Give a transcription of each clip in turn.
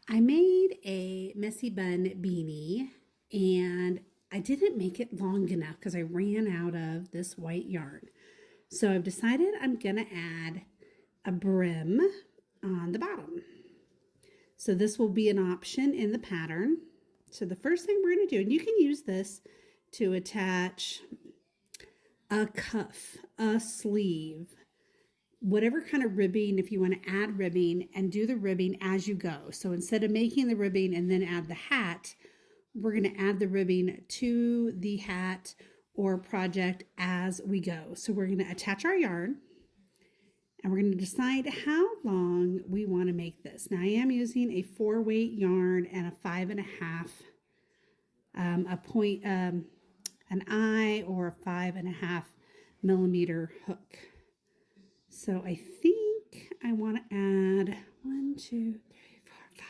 I made a messy bun beanie and I didn't make it long enough because I ran out of this white yarn. So I've decided I'm going to add a brim on the bottom. So this will be an option in the pattern. So the first thing we're going to do, and you can use this to attach a cuff, a sleeve, whatever kind of ribbing, if you want to add ribbing, and do the ribbing as you go. So instead of making the ribbing and then add the hat, we're going to add the ribbing to the hat or project as we go. So we're going to attach our yarn and we're going to decide how long we want to make this. Now I am using a 4-weight yarn and a 5.5 an eye or a 5.5 millimeter hook. So I think I want to add 1, 2, 3, 4, 5,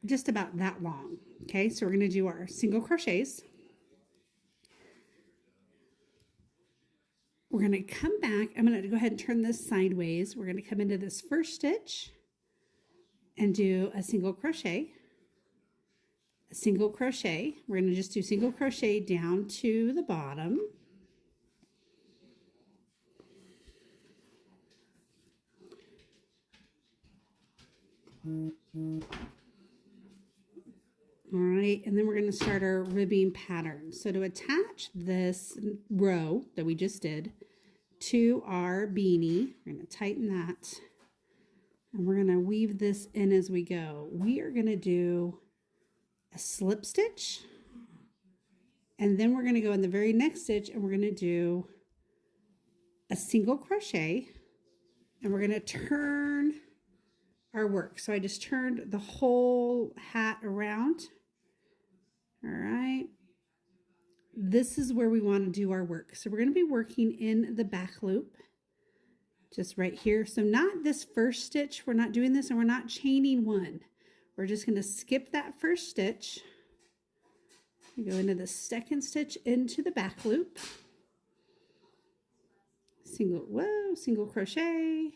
just about that long. Okay, so we're going to do our single crochets. We're going to come back. I'm going to go ahead and turn this sideways. We're going to come into this first stitch and do a single crochet. A single crochet. We're going to just do single crochet down to the bottom. All right, and then we're going to start our ribbing pattern. So to attach this row that we just did to our beanie, we're going to tighten that, and we're going to weave this in as we go. We are going to do a slip stitch, and then we're going to go in the very next stitch and we're going to do a single crochet, and we're going to turn our work. So I just turned the whole hat around. All right. This is where we want to do our work. So we're going to be working in the back loop, just right here. So not this first stitch. We're not doing this, and we're not chaining one. We're just going to skip that first stitch. We go into the second stitch into the back loop. Single crochet.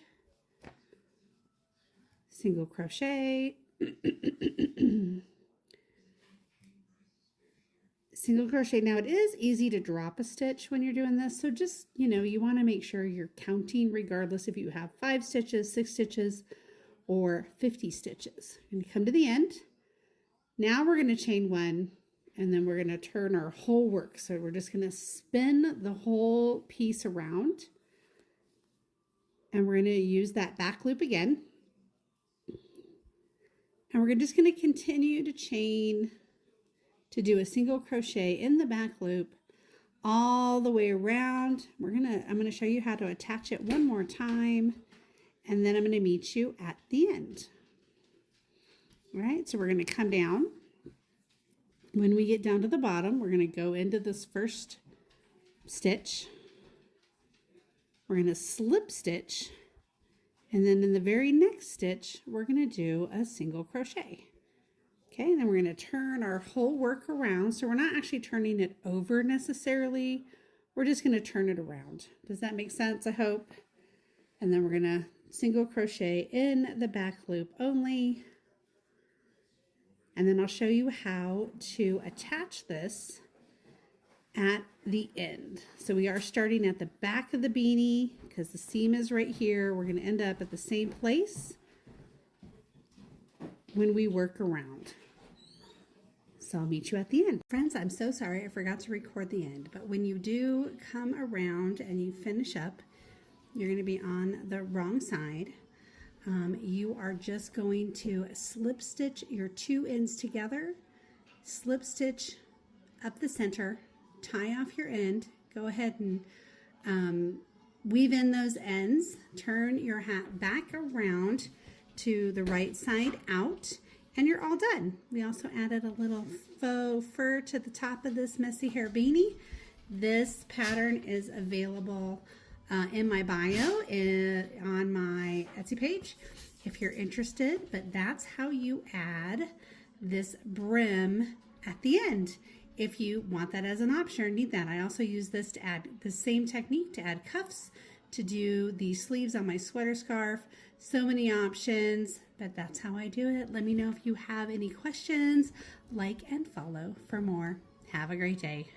Single crochet, single crochet. Now it is easy to drop a stitch when you're doing this, so just, you want to make sure you're counting regardless if you have 5 stitches, 6 stitches, or 50 stitches. And come to the end. Now we're going to chain 1, and then we're going to turn our whole work. So we're just going to spin the whole piece around, and we're going to use that back loop again. And we're just going to continue to chain to do a single crochet in the back loop all the way around. I'm going to show you how to attach it one more time, and then I'm going to meet you at the end. All right, so we're going to come down. When we get down to the bottom, we're going to go into this first stitch. We're going to slip stitch. And then in the very next stitch, we're going to do a single crochet. Okay, and then we're going to turn our whole work around. So we're not actually turning it over necessarily. We're just going to turn it around. Does that make sense? I hope. And then we're going to single crochet in the back loop only. And then I'll show you how to attach this at the end. So we are starting at the back of the beanie because the seam is right here. We're going to end up at the same place when we work around. So I'll meet you at the end. Friends, I'm so sorry I forgot to record the end, but when you do come around and you finish up, you're going to be on the wrong side. You are just going to slip stitch your 2 ends together, slip stitch up the center, tie off your end, go ahead and weave in those ends, turn your hat back around to the right side out, and you're all done. We also added a little faux fur to the top of this messy hair beanie. This pattern is available in my bio on my Etsy page if you're interested, but that's how you add this brim at the end. If you want that as an option or need that, I also use this to add the same technique to add cuffs, to do the sleeves on my sweater scarf, So many options, but that's how I do it. Let me know if you have any questions. Like and follow for more. Have a great day.